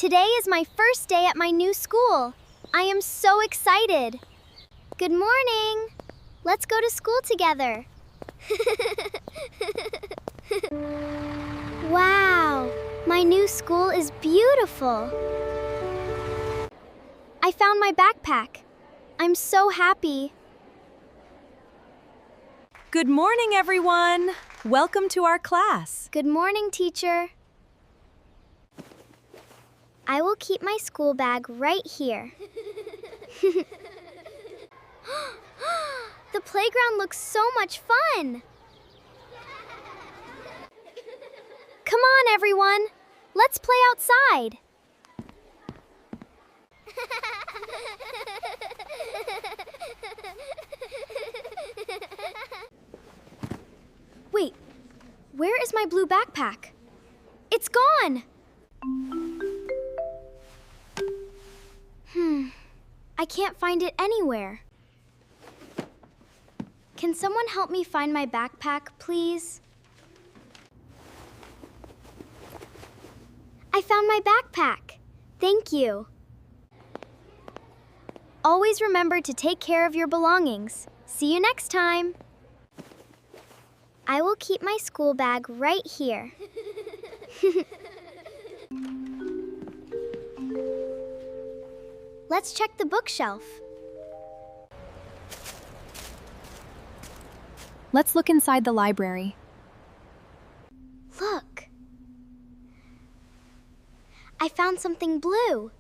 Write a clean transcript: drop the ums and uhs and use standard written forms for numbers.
Today is my first day at my new school. I am so excited. Good morning. Let's go to school together. Wow, my new school is beautiful. I found my backpack. I'm so happy. Good morning, everyone. Welcome to our class. Good morning, teacher. I will keep my school bag right here. The playground looks so much fun. Come on, everyone. Let's play outside. Wait, where is my blue backpack? It's gone! I can't find it anywhere. Can someone help me find my backpack, please? I found my backpack. Thank you. Always remember to take care of your belongings. See you next time. I will keep my school bag right here. Let's check the bookshelf. Let's look inside the library. Look. I found something blue.